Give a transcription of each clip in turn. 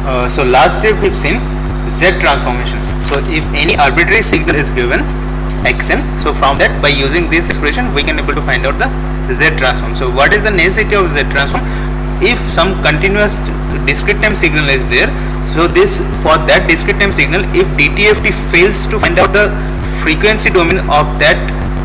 So last step we've seen Z transformation. So if any arbitrary signal is given xn, so from that by using this expression we can able to find out the Z transform. So what is the necessity of Z transform? If some continuous discrete time signal is there, so this for that discrete time signal, if DTFT fails to find out the frequency domain of that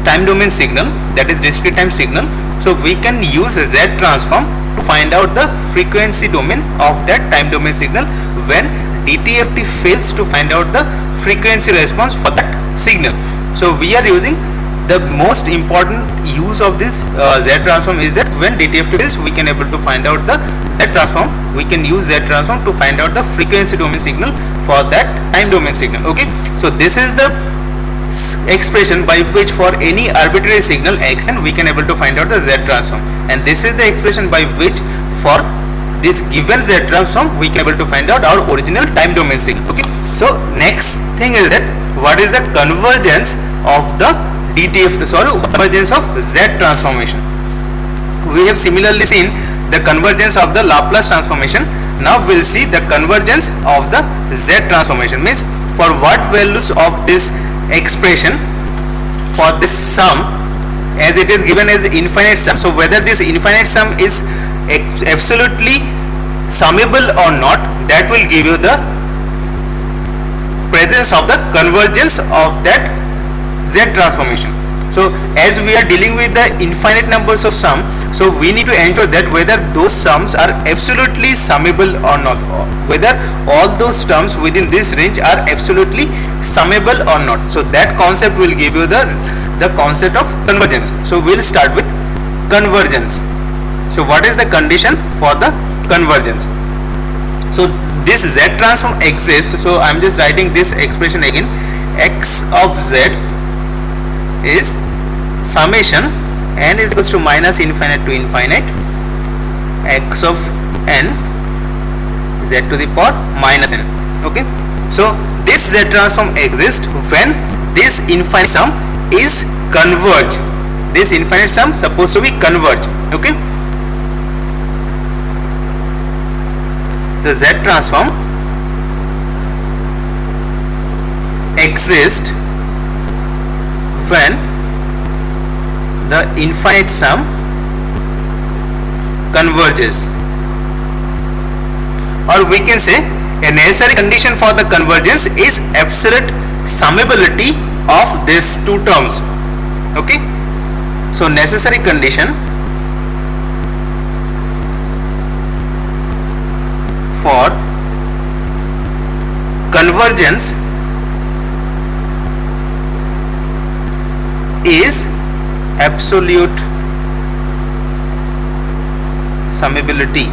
time domain signal, that is discrete time signal, so we can use a Z transform to find out the frequency domain of that time domain signal when DTFT fails to find out the frequency response for that signal. So we are using the most important use of this Z transform is that when DTFT fails, we can able to find out the Z transform. We can use Z transform to find out the frequency domain signal for that time domain signal. Okay, so this is the expression by which for any arbitrary signal xn we can able to find out the Z transform, and this is the expression by which for this given Z transform we can able to find out our original time domain signal. Okay, so next thing is that what is the convergence of the convergence of Z transformation. We have similarly seen the convergence of the Laplace transformation. Now we'll see the convergence of the Z transformation, means for what values of this expression for this sum, as it is given as infinite sum, so whether this infinite sum is absolutely summable or not, that will give you the presence of the convergence of that Z transformation. So as we are dealing with the infinite numbers of sum, so we need to ensure that whether those sums are absolutely summable or not, whether all those terms within this range are absolutely summable or not. So that concept will give you the concept of convergence. So we'll start with convergence. So what is the condition for the convergence? So this Z transform exists, so I'm just writing this expression again. X of Z is summation n is equals to minus infinite to infinite x of n Z to the power minus n. Okay, so this Z transform exists when this infinite sum is converged. This infinite sum supposed to be converged. Okay, the Z transform exists when the infinite sum converges, or we can say a necessary condition for the convergence is absolute summability of these two terms. Okay, so necessary condition for convergence is absolute summability.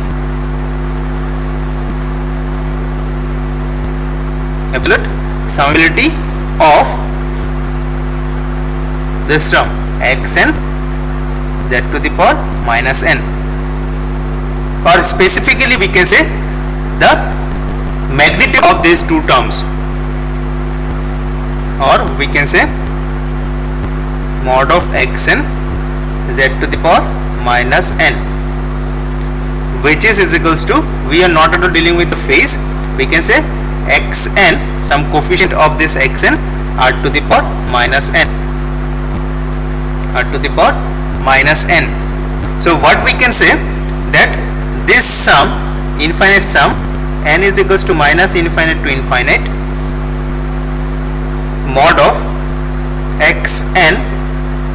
Absolute summability of this term xn Z to the power minus n, or specifically we can say the magnitude of these two terms, or we can say mod of xn Z to the power minus n, which is equals to, we are not at all dealing with the phase, we can say xn, some coefficient of this xn r to the power minus n, r to the power minus n. So what we can say that this sum, infinite sum, n is equals to minus infinite to infinite mod of xn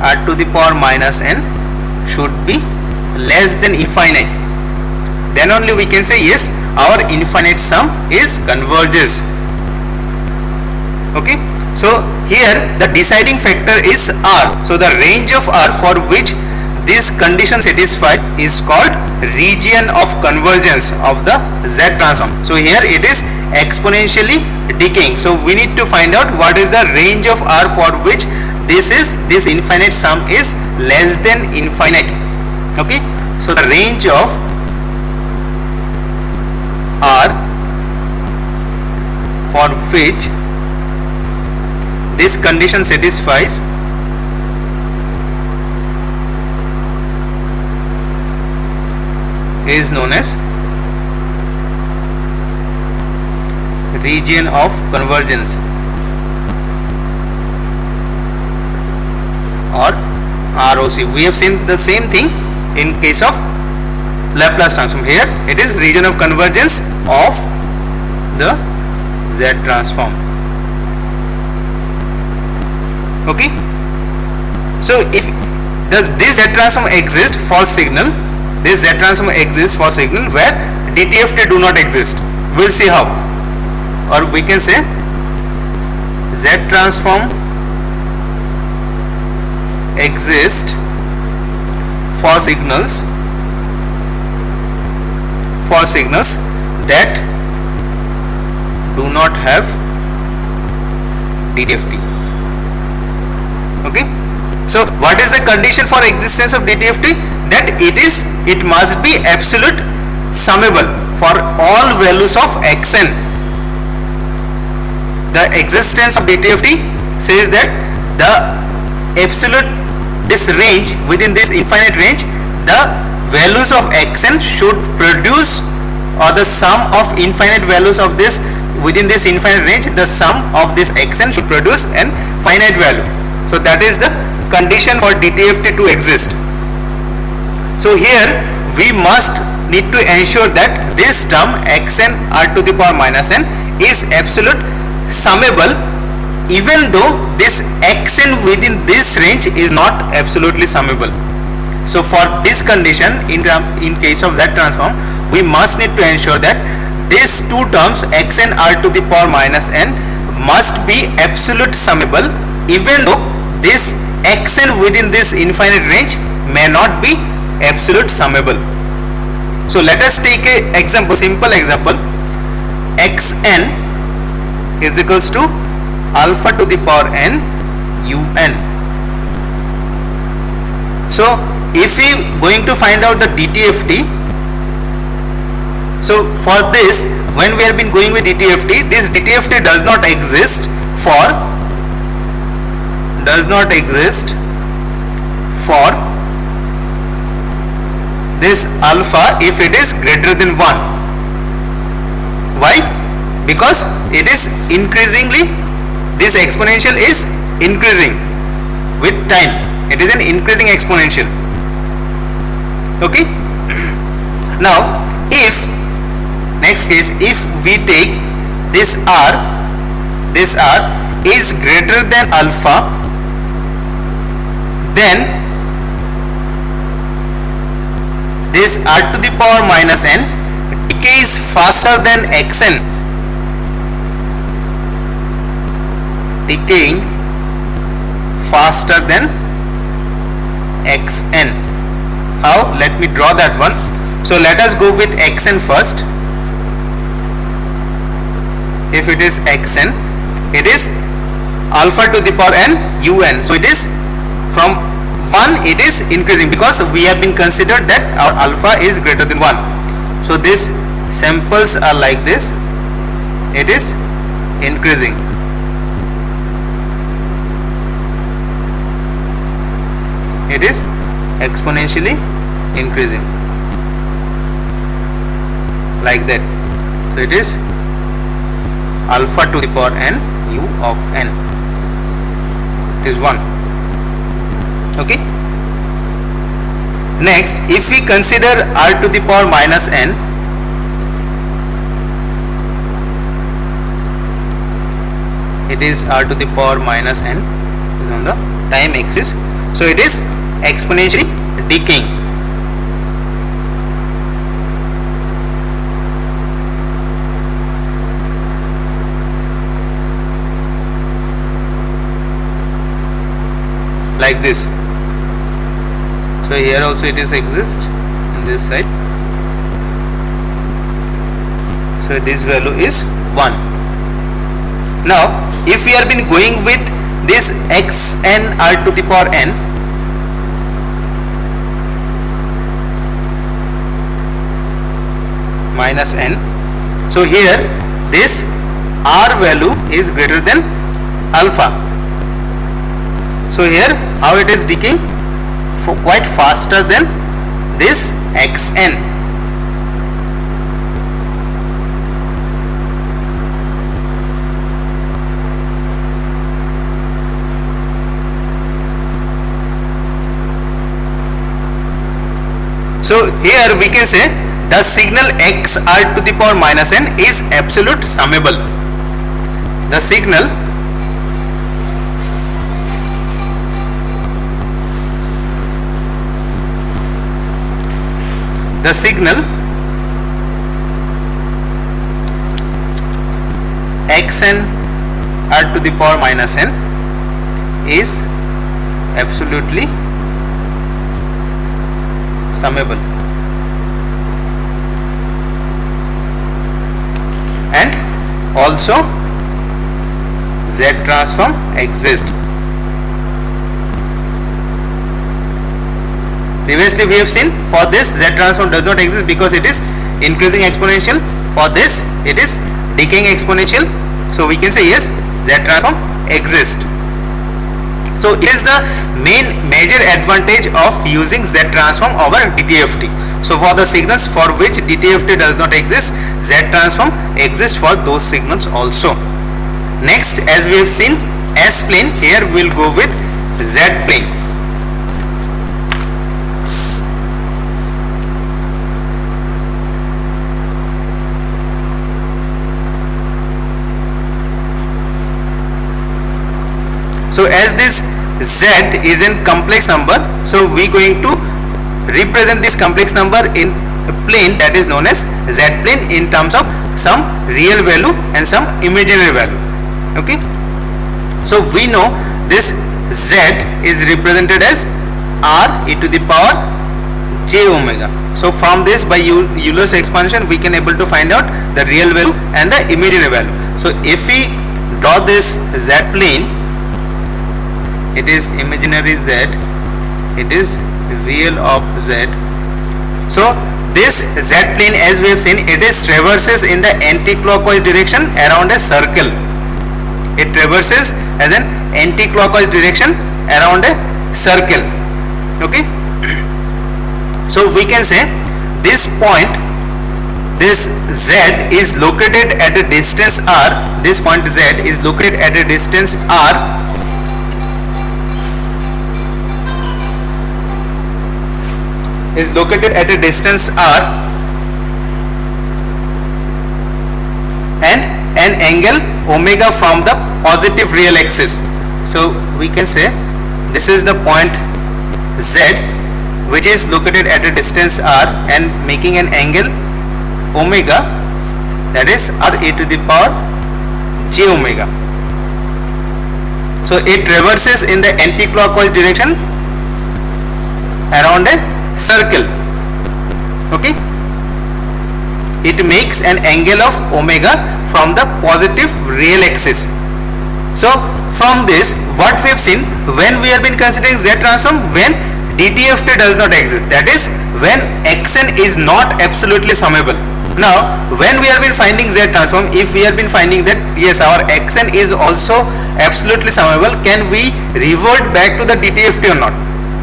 r to the power minus n should be less than infinite. Then only we can say yes, our infinite sum is converges. Okay, so here the deciding factor is r. So the range of r for which this condition satisfied is called region of convergence of the Z transform. So here it is exponentially decaying. So we need to find out what is the range of r for which this infinite sum is less than infinite. Okay, so the range of r for which this condition satisfies is known as region of convergence or ROC. We have seen the same thing in case of Laplace transform. Here it is region of convergence of the Z transform. Okay, so if does this Z transform exist for signal, this Z transform exists for signal where DTFT do not exist. We'll see how, or we can say Z transform exist for signals that do not have DTFT. Okay, so what is the condition for existence of DTFT? That it must be absolute summable for all values of xn. The existence of DTFT says that the absolute, this range, within this infinite range, the values of xn should produce, or the sum of infinite values of this within this infinite range, the sum of this xn should produce an finite value. So that is the condition for DTFT to exist. So here we must need to ensure that this term xn r to the power minus n is absolute summable, even though this xn within this range is not absolutely summable. So for this condition, in case of Z transform, we must need to ensure that these two terms xn r to the power minus n must be absolute summable, even though this xn within this infinite range may not be absolute summable. So let us take a example, simple example. Xn is equals to alpha to the power n un. So if we going to find out the DTFT, so for this, when we have been going with DTFT, this DTFT does not exist for this alpha if it is greater than 1. Why? Because it is increasingly, this exponential is increasing with time. It is an increasing exponential. Okay. Now if next case, if we take this r is greater than alpha, then this r to the power minus n decays faster than xn, decaying faster than xn. How? Let me draw that one. So let us go with xn first. If it is xn, it is alpha to the power n un. So it is from 1, it is increasing, because we have been considered that our alpha is greater than 1. So these samples are like this, it is increasing. It is exponentially increasing like that. So it is alpha to the power n u of n, it is 1. Okay. Next, if we consider r to the power minus n, it is r to the power minus n is on the time axis, so it is exponentially decaying. Like this. So here also it is exist in this side. So this value is 1. Now if we have been going with this xn r to the power n, minus n, so here this r value is greater than alpha. So here how it is decaying? Quite faster than this xn. So here we can say the signal xr to the power minus n is absolute summable. The signal xn r to the power minus n is absolutely summable, and also Z transform exists. Previously we have seen for this Z transform does not exist because it is increasing exponential. For this it is decaying exponential. So we can say yes, Z transform exists. So it is the major advantage of using Z transform over DTFT. So for the signals for which DTFT does not exist, Z transform exists for those signals also. Next, as we have seen S plane, here we will go with Z plane. So as this Z is in complex number, so we going to represent this complex number in a plane that is known as Z plane in terms of some real value and some imaginary value. Okay, so we know this Z is represented as r e to the power j omega. So from this, by Euler's expansion, we can able to find out the real value and the imaginary value. So if we draw this Z plane, it is imaginary Z, it is real of Z. So this Z plane, as we have seen, it is traverses in the anti-clockwise direction around a circle. It traverses as an anti-clockwise direction around a circle. Okay, so we can say this point, this Z is located at a distance r. This point Z is located at a distance r, is located at a distance r and an angle omega from the positive real axis. So we can say this is the point Z which is located at a distance r and making an angle omega, that is r e to the power j omega. So it traverses in the anti-clockwise direction around a circle. Okay, it makes an angle of omega from the positive real axis. So from this, what we have seen, when we have been considering Z transform, when DTFT does not exist, that is when xn is not absolutely summable. Now when we have been finding Z transform, if we have been finding that yes, our xn is also absolutely summable, can we revert back to the DTFT or not?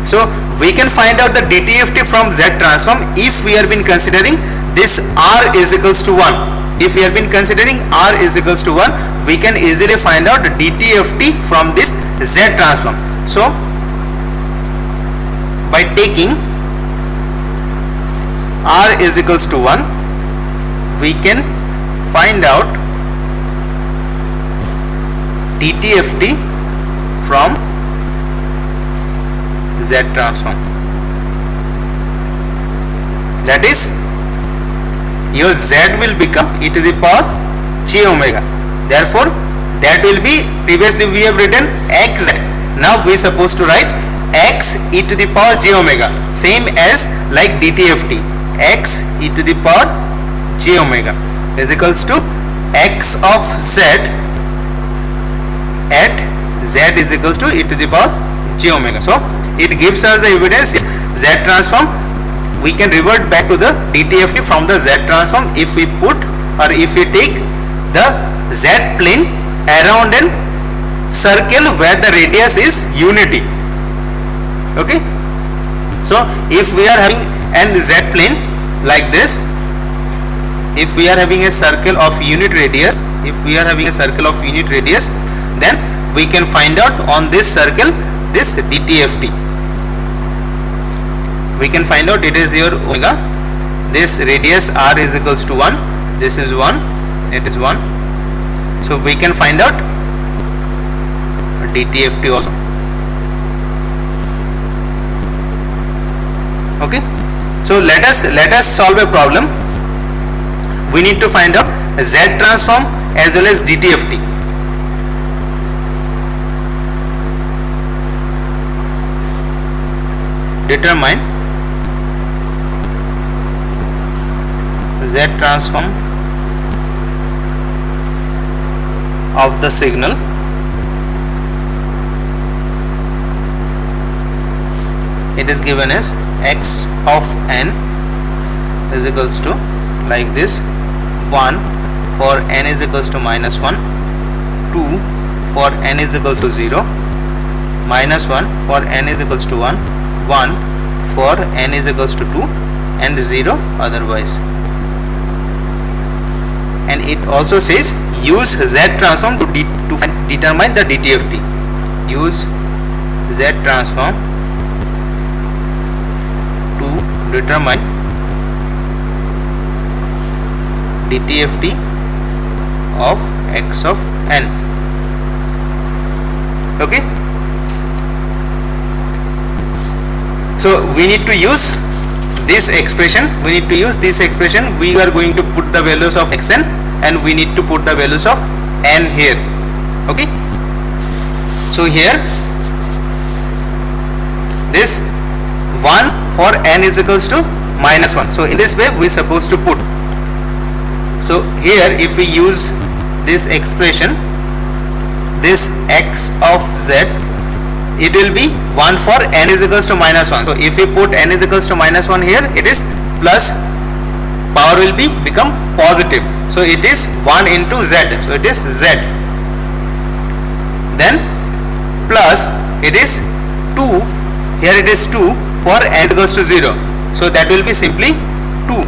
So we can find out the DTFT from Z transform if we have been considering this r is equals to 1. If we have been considering r is equals to 1, we can easily find out the DTFT from this Z transform. So by taking r is equals to 1, we can find out DTFT from Z transform. That is, your Z will become e to the power j omega. Therefore, that will be, previously we have written xz. Now we are supposed to write x e to the power j omega, same as like DTFT. X e to the power j omega is equals to x of z at z is equals to e to the power j omega. So it gives us the evidence Z transform. We can revert back to the DTFT from the Z transform if we put, or if we take the Z plane around a circle where the radius is unity. Okay, so if we are having an Z plane like this, if we are having a circle of unit radius, then we can find out on this circle this DTFT. we can find out it is your omega. This radius r is equals to 1, this is 1, it is 1. So we can find out dtft also. Okay, so let us solve a problem. We need to find out Z transform as well as dtft. Determine Z transform of the signal it is given as x of n is equals to like this, 1 for n is equals to minus 1, 2 for n is equals to 0, minus 1 for n is equals to 1, 1 for n is equals to 2 and 0 otherwise. And it also says use Z transform to determine the dtft. Use Z transform to determine dtft of x of n. Okay, so we need to use this expression. We are going to put the values of xn and we need to put the values of n here. Okay, so here this 1 for n is equals to minus 1. So in this way we are supposed to put. So here if we use this expression, this x of z, it will be 1 for n is equals to minus 1. So if we put n is equals to minus 1 here, it is plus, power will become positive. So it is 1 into z. So it is z. Then plus it is 2. Here it is 2 for n is equals to 0. So that will be simply 2.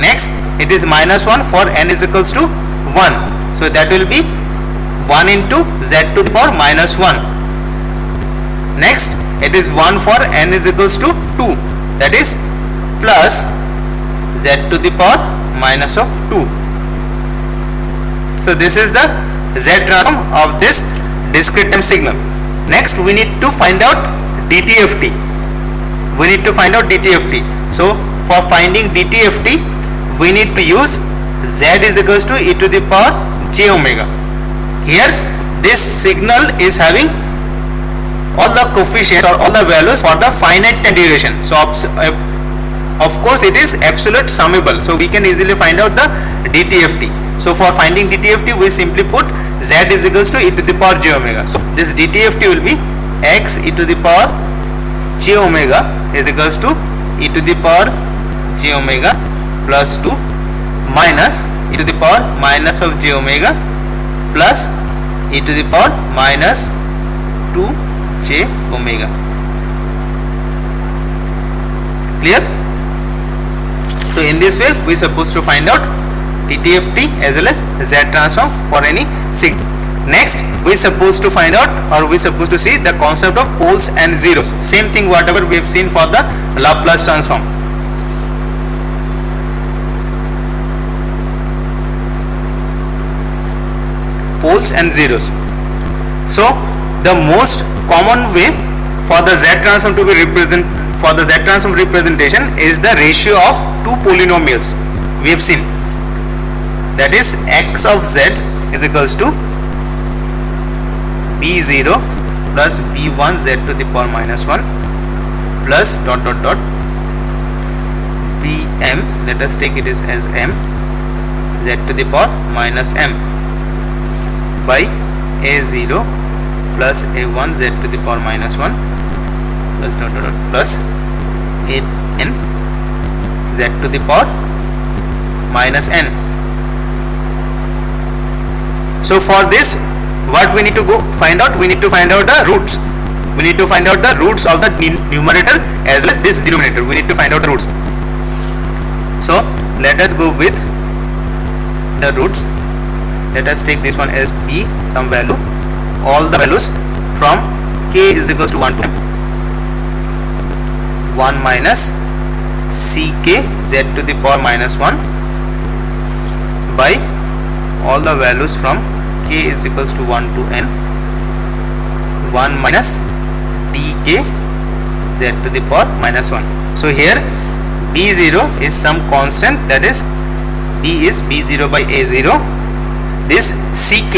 Next it is minus 1 for n is equals to 1. So that will be 1 into z to the power minus 1. Next it is 1 for n is equals to 2. That is plus z to the power minus of 2. So this is the Z transform of this discrete time signal. Next we need to find out dtft. So for finding dtft we need to use Z is equals to e to the power j omega. Here this signal is having all the coefficients or all the values for the finite time duration. So of course it is absolute summable, so we can easily find out the dtft. So for finding dtft we simply put Z is equals to e to the power j omega. So this dtft will be x e to the power j omega is equals to e to the power j omega plus 2 minus e to the power minus of j omega plus e to the power minus 2 j omega. Clear? So in this way we are supposed to find out dtft as well as Z transform for any signal. Next we are supposed to find out, or we are supposed to see the concept of poles and zeros. Same thing whatever we have seen for the Laplace transform. Poles and zeros. So the most common way for the Z transform to be representation is the ratio of two polynomials. We have seen that is x of z is equals to b0 plus b1 z to the power minus 1 plus dot dot dot bm, let us take it as m, z to the power minus m by a0 plus a1 z to the power minus 1 plus dot dot dot plus an z to the power minus n. So for this what we need to find out? We need to find out the roots. We need to find out the roots of the numerator as well as this denominator. We need to find out the roots. So let us go with the roots. Let us take this one as b, some value, all the values from k is equals to 1 to 1 minus ck z to the power minus 1 by all the values from k is equals to 1 to n 1 minus dk z to the power minus 1. So here b0 is some constant, that is b is b0 by a0. This ck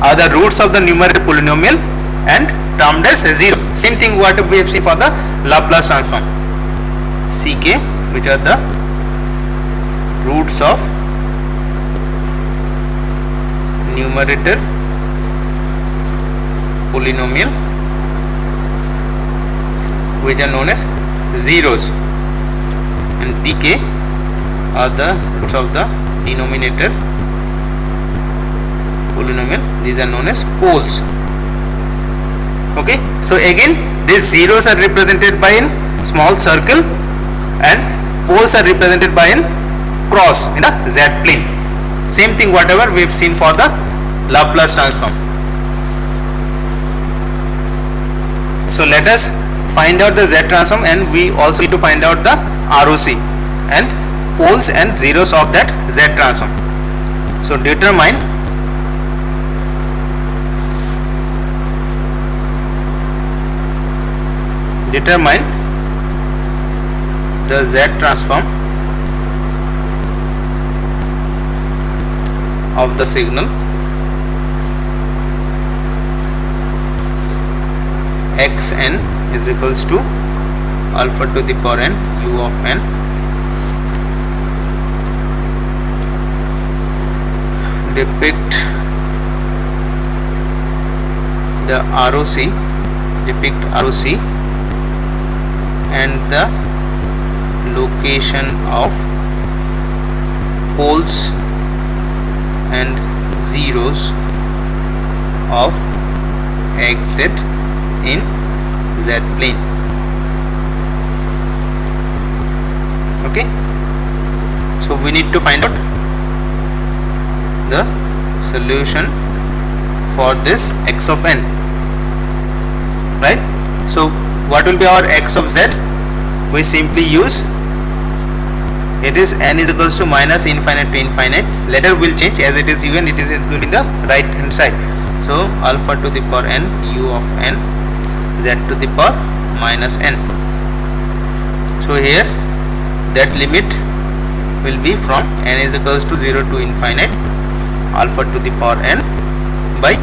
are the roots of the numerator polynomial and termed as 0. Same thing what we have seen for the Laplace transform. Ck, which are the roots of numerator polynomial, which are known as zeros, and tk are the roots of the denominator polynomial. These are known as poles. Okay, so again these zeros are represented by a small circle and poles are represented by a cross in the z plane. Same thing whatever we have seen for the Laplace transform. So let us find out the z transform, and we also need to find out the ROC and poles and zeros of that z transform. So determine the z transform of the signal xn is equals to alpha to the power n u of n depict the ROC and the location of poles and zeros of xz in z plane. Okay, so we need to find out the solution for this x of n, right? So what will be our x of z? We simply use, it is n is equals to minus infinite to infinite. Later will change, as it is even, it is including the right hand side. So alpha to the power n u of n z to the power minus n. So here that limit will be from n is equals to 0 to infinite alpha to the power n by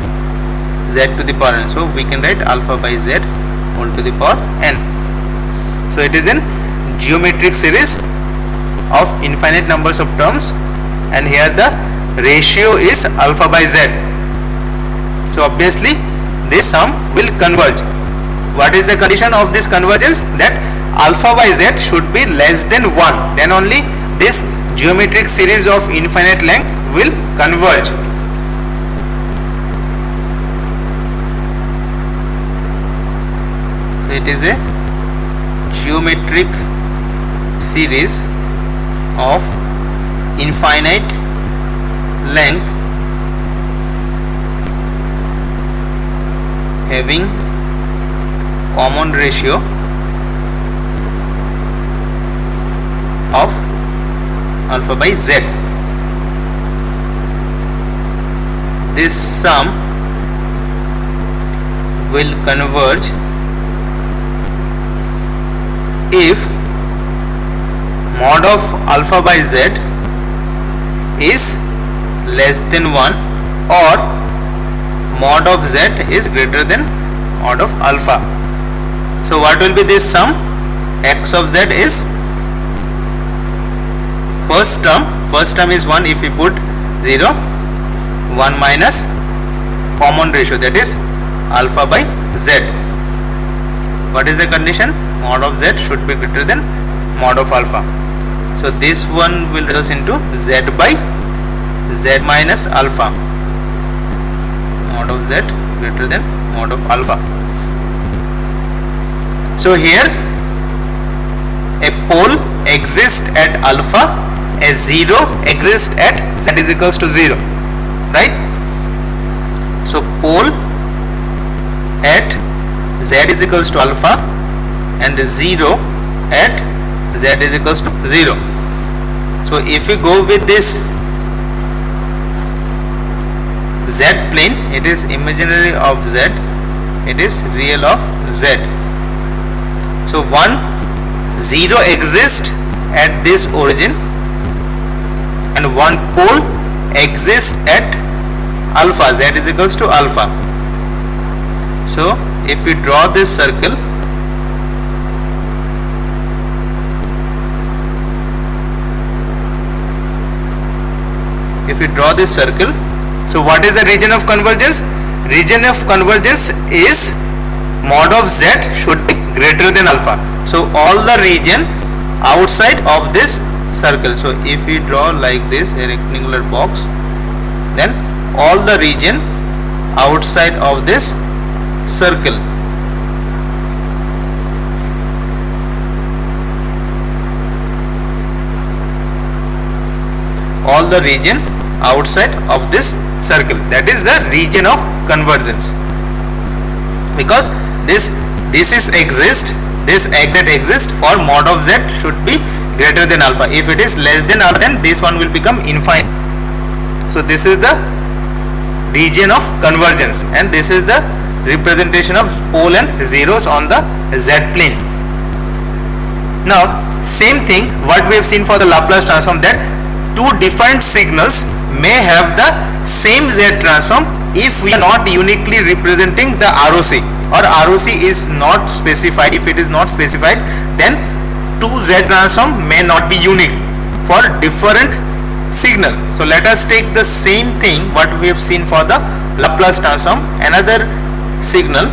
z to the power n. So we can write alpha by z whole to the power n. So it is in geometric series of infinite numbers of terms, and here the ratio is alpha by z. So obviously this sum will converge. What is the condition of this convergence? That alpha by z should be less than 1, then only this geometric series of infinite length will converge. So it is a geometric series of infinite length having common ratio of alpha by z. This sum will converge if mod of alpha by z is less than 1 or mod of z is greater than mod of alpha. So what will be this sum? X of z is first term is 1 if we put 0, 1 minus common ratio, that is alpha by z. What is the condition? Mod of z should be greater than mod of alpha. So this one will result into z by z minus alpha. Mod of z greater than mod of alpha. So here a pole exists at alpha, a 0 exists at z is equals to 0, right? So pole at z is equals to alpha and 0 at z is equals to 0. So if we go with this z plane, it is imaginary of z, it is real of z. So 1 0 exists at this origin and one pole exists at alpha, z is equals to alpha. So if we draw this circle, so what is the region of convergence? Region of convergence is mod of z should be greater than alpha. So all the region outside of this circle, so if we draw like this a rectangular box, then all the region outside of this circle, all the region outside of this circle, that is the region of convergence. Because this is exist, this exact exists for mod of z should be greater than alpha. If it is less than alpha, then this one will become infinite. So this is the region of convergence, and this is the representation of pole and zeros on the z plane. Now same thing what we have seen for the Laplace transform, that two different signals may have the same z transform if we are not uniquely representing the ROC, or ROC is not specified. If it is not specified, then two z transform may not be unique for different signal. So let us take the same thing what we have seen for the Laplace transform. Another signal,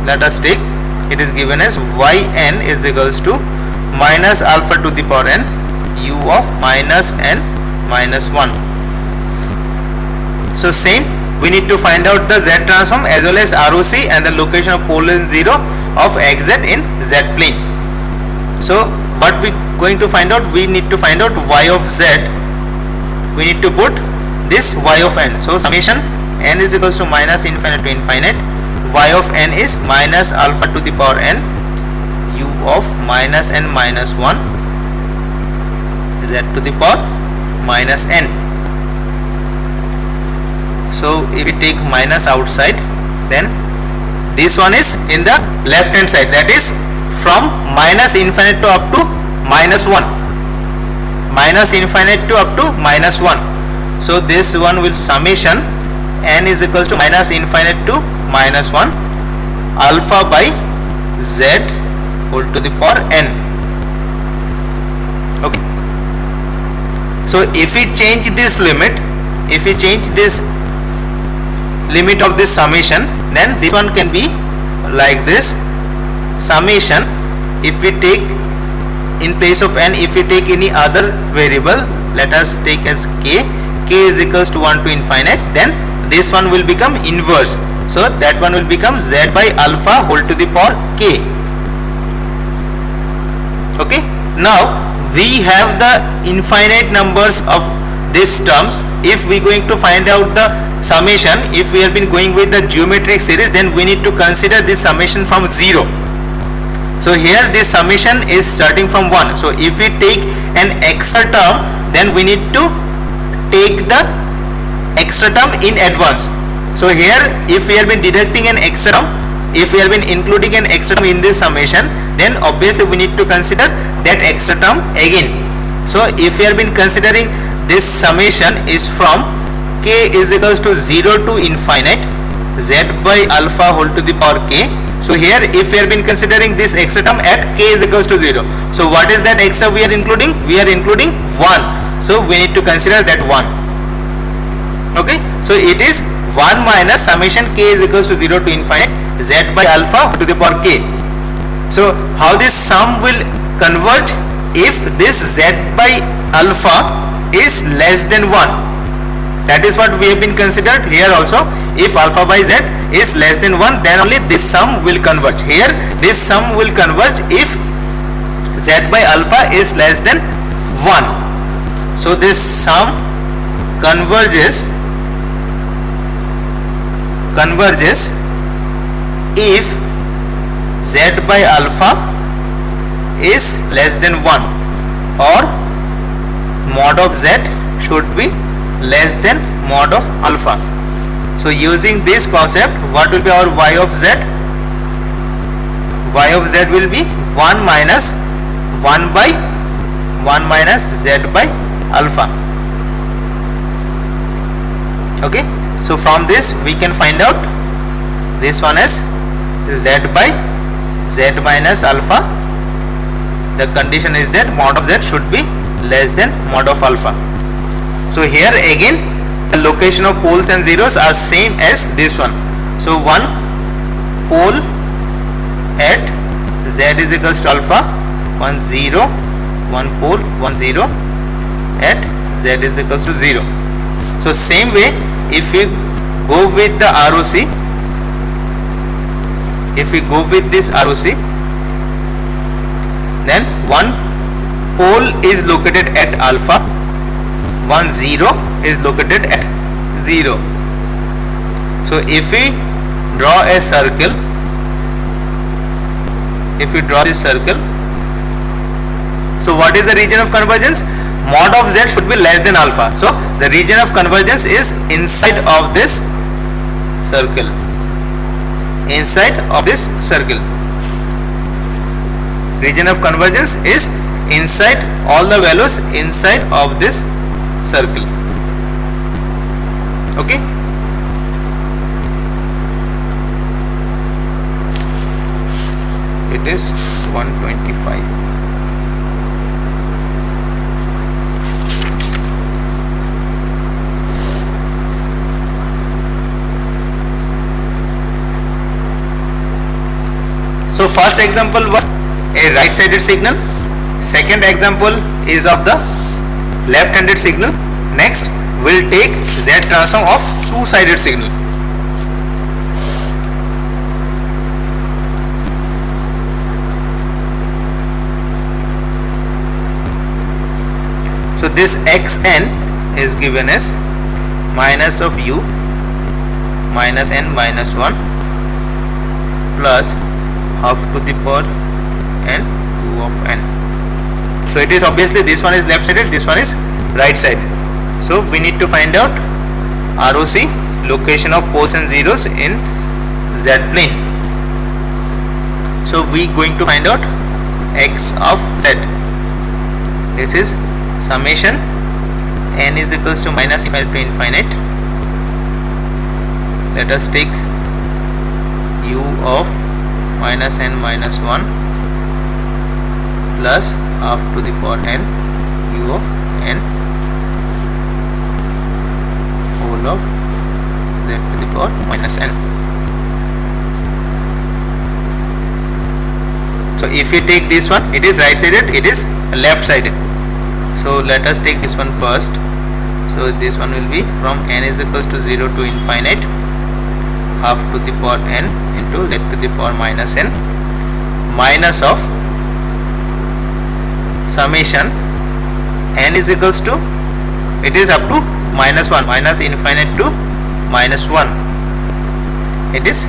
let us take, it is given as yn is equals to minus alpha to the power n u of minus n minus 1. So same, we need to find out the z transform as well as ROC and the location of pole and zero of xz in z plane. So what we going to find out, we need to find out y of z. We need to put this y of n. So summation n is equals to minus infinite to infinite, y of n is minus alpha to the power n u of minus n minus 1 z to the power minus n. So if we take minus outside, then this one is in the left hand side, that is from minus infinite to up to minus 1, minus infinite to up to minus 1. So this one will summation n is equals to minus infinite to minus 1 alpha by z whole to the power n. Okay. So if we change this limit, if we change this limit of this summation, then this one can be like this summation. If we take in place of n, if we take any other variable, let us take as k is equals to 1 to infinite, then this one will become inverse. So that one will become z by alpha whole to the power k. Okay. Now we have the infinite numbers of these terms. If we going to find out the summation, if we have been going with the geometric series, then we need to consider this summation from 0. So here this summation is starting from 1. So if we take an extra term, then we need to take the extra term in advance. So here if we have been deducting an extra term, if we have been including an extra term in this summation, then obviously we need to consider that extra term again. So if we have been considering this summation is from k is equals to 0 to infinite z by alpha whole to the power k. So here if we have been considering this extra term at k is equals to 0, so what is that extra we are including? We are including 1. So we need to consider that 1. Okay. So it is 1 minus summation k is equals to 0 to infinite z by alpha to the power k. So how this sum will converge? If this z by alpha is less than 1. That is what we have been considered here also. If alpha by z is less than 1, then only this sum will converge. Here this sum will converge if z by alpha is less than 1. So this sum converges if z by alpha is less than 1 or mod of z should be less than mod of alpha. So using this concept, what will be our y of z? Y of z will be 1 minus 1 by 1 minus z by alpha. Okay, so from this we can find out this one as z by z minus alpha. The condition is that mod of z should be less than mod of alpha. So here again the location of poles and zeros are same as this one. So one pole at z is equals to alpha, 1 0, one pole 1 0 at z is equals to 0. So same way, if we go with the ROC, if we go with this ROC, then one pole is located at alpha, 1 0 is located at 0. So if we draw a circle, if we draw this circle, so what is the region of convergence? Mod of z should be less than alpha. So the region of convergence is inside of this circle, inside of this circle. Region of convergence is inside, all the values inside of this circle. Okay, it is 125. So first example was a right sided signal, second example is of the left handed signal. Next we'll take Z transform of two sided signal. So this xn is given as minus of u minus n minus 1 plus half to the power n 2 of n. So it is obviously this one is left sided, this one is right sided. So we need to find out ROC, location of poles and zeros in z plane. So we going to find out x of z. This is summation n is equals to minus infinite to infinite. Let us take u of minus n minus 1 plus half to the power n u of n whole of z to the power minus n. So if you take this one, it is right sided, it is left sided. So let us take this one first. So this one will be from n is equals to 0 to infinite, half to the power n into z to the power minus n minus of summation n is equals to, it is up to minus 1, minus infinite to minus 1, it is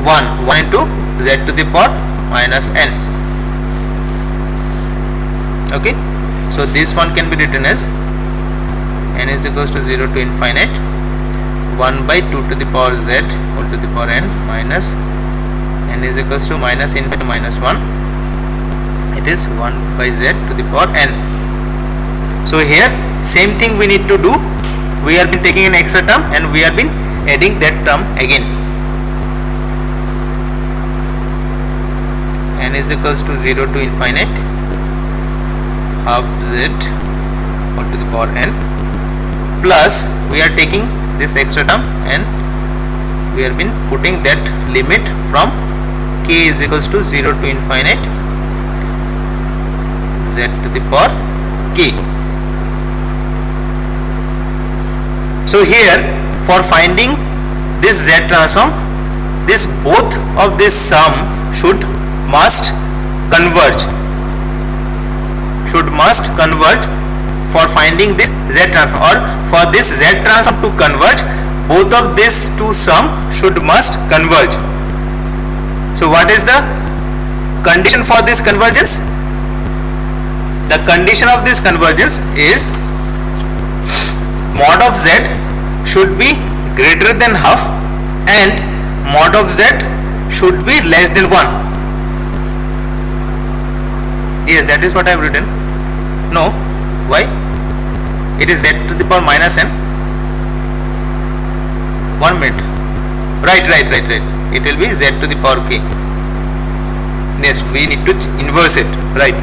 1 into z to the power minus n. Okay, so this one can be written as n is equals to 0 to infinite 1 by 2 to the power z whole to the power n minus n is equals to minus infinite to minus 1, it is 1 by z to the power n. So here same thing we need to do, we have been taking an extra term and we have been adding that term again. N is equals to 0 to infinite half z whole to the power n plus we are taking this extra term and we have been putting that limit from k is equals to 0 to infinite z to the power k. So here for finding this z transform, this both of this sum must converge for finding this z transform, or for this z transform to converge, both of these two sum must converge. So what is the condition for this convergence? The condition of this convergence is mod of z should be greater than half and mod of z should be less than 1. Yes, that is what I have written. No, why? It is z to the power minus n. 1 minute. Right. It will be z to the power k. Yes, we need to inverse it. Right.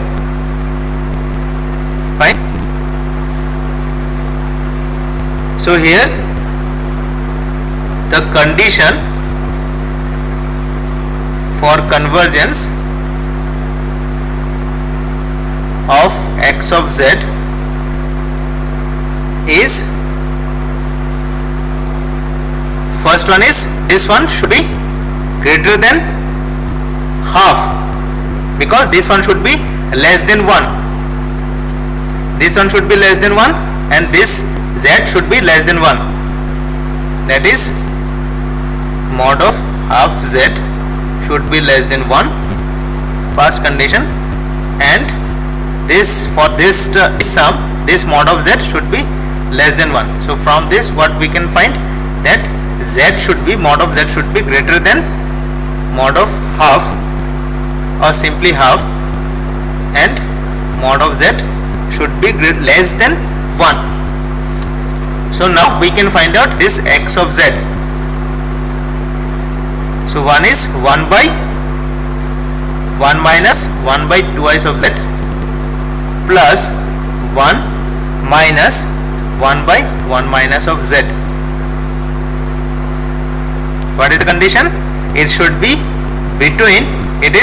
Fine. So here the condition for convergence of x of z is, first one is this one should be greater than half, because this one should be less than 1. This one should be less than 1 and this z should be less than 1. That is mod of half z should be less than 1, first condition, and this for this sum, this mod of z should be less than 1. So from this what we can find, that z should be, mod of z should be greater than mod of half or simply half, and mod of z should be less than 1. So now we can find out this x of z. So one is 1 by 1 minus 1 by 2i of z plus 1 minus 1 by 1 minus of z. What is the condition? It should be between, it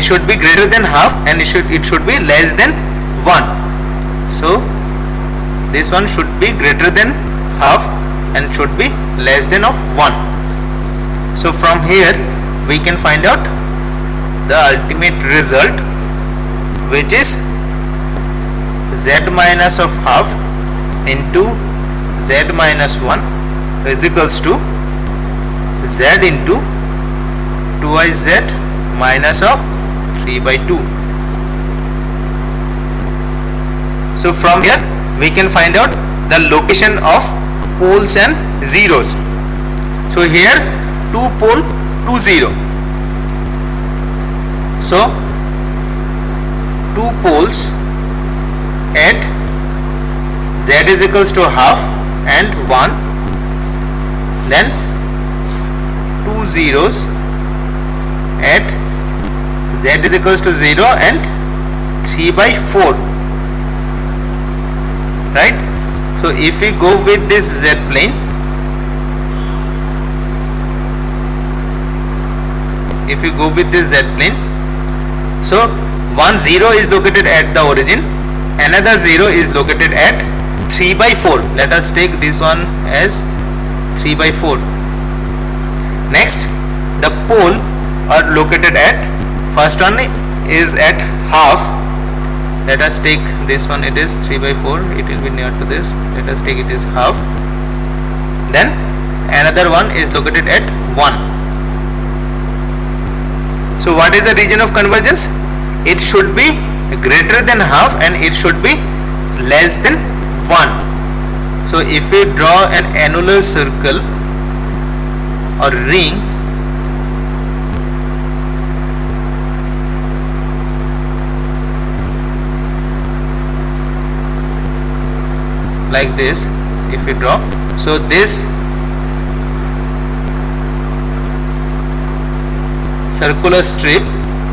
should be greater than half and it should be less than 1. So this one should be greater than half and should be less than of 1. So from here we can find out the ultimate result, which is z minus of half into z minus 1 is equals to z into 2iz minus of 3 by 2. So from here we can find out the location of poles and zeros. So here 2 pole 2 0. So 2 poles at z is equals to half and 1, then 2 zeros at z is equals to 0 and 3 by 4. Right? So if we go with this z plane, so 1 0 is located at the origin, another 0 is located at 3 by 4. Let us take this one as 3 by 4. Next, the pole are located at, first one is at half. Let us take this one, it is 3 by 4, it will be near to this. Let us take it as half. Then another one is located at 1. So what is the region of convergence? It should be greater than half and it should be less than 1. So if we draw an annular circle or ring, like this, if we draw, so this circular strip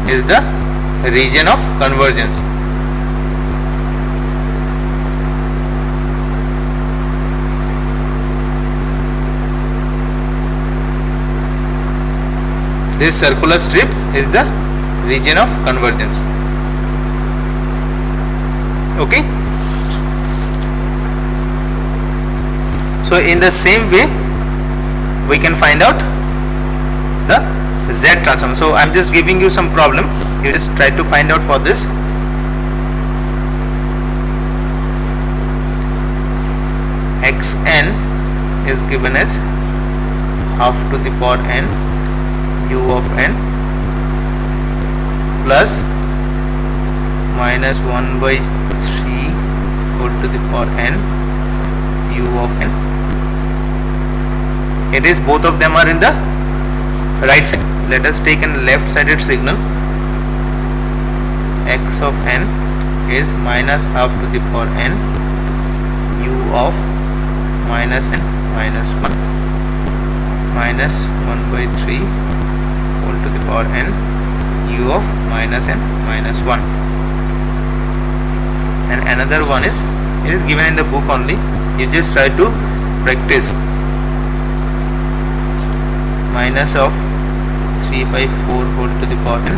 is the region of convergence. This circular strip is the region of convergence. Okay. So in the same way we can find out the z transform. So I am just giving you some problem, you just try to find out for this. Xn is given as half to the power n u of n plus minus 1 by 3 whole to the power n u of n. It is both of them are in the right side. Let us take a left sided signal. X of n is minus half to the power n u of minus n minus 1 minus 1 by 3 whole to the power n u of minus n minus 1. And another one is, it is given in the book only, you just try to practice. Minus of 3 by 4 whole to the power n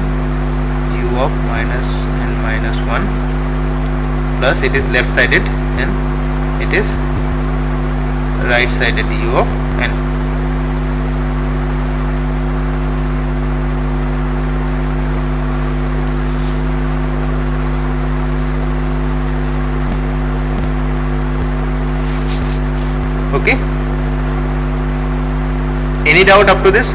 u of minus n minus 1 plus, it is left sided and it is right sided, u of n. Okay, any doubt up to this?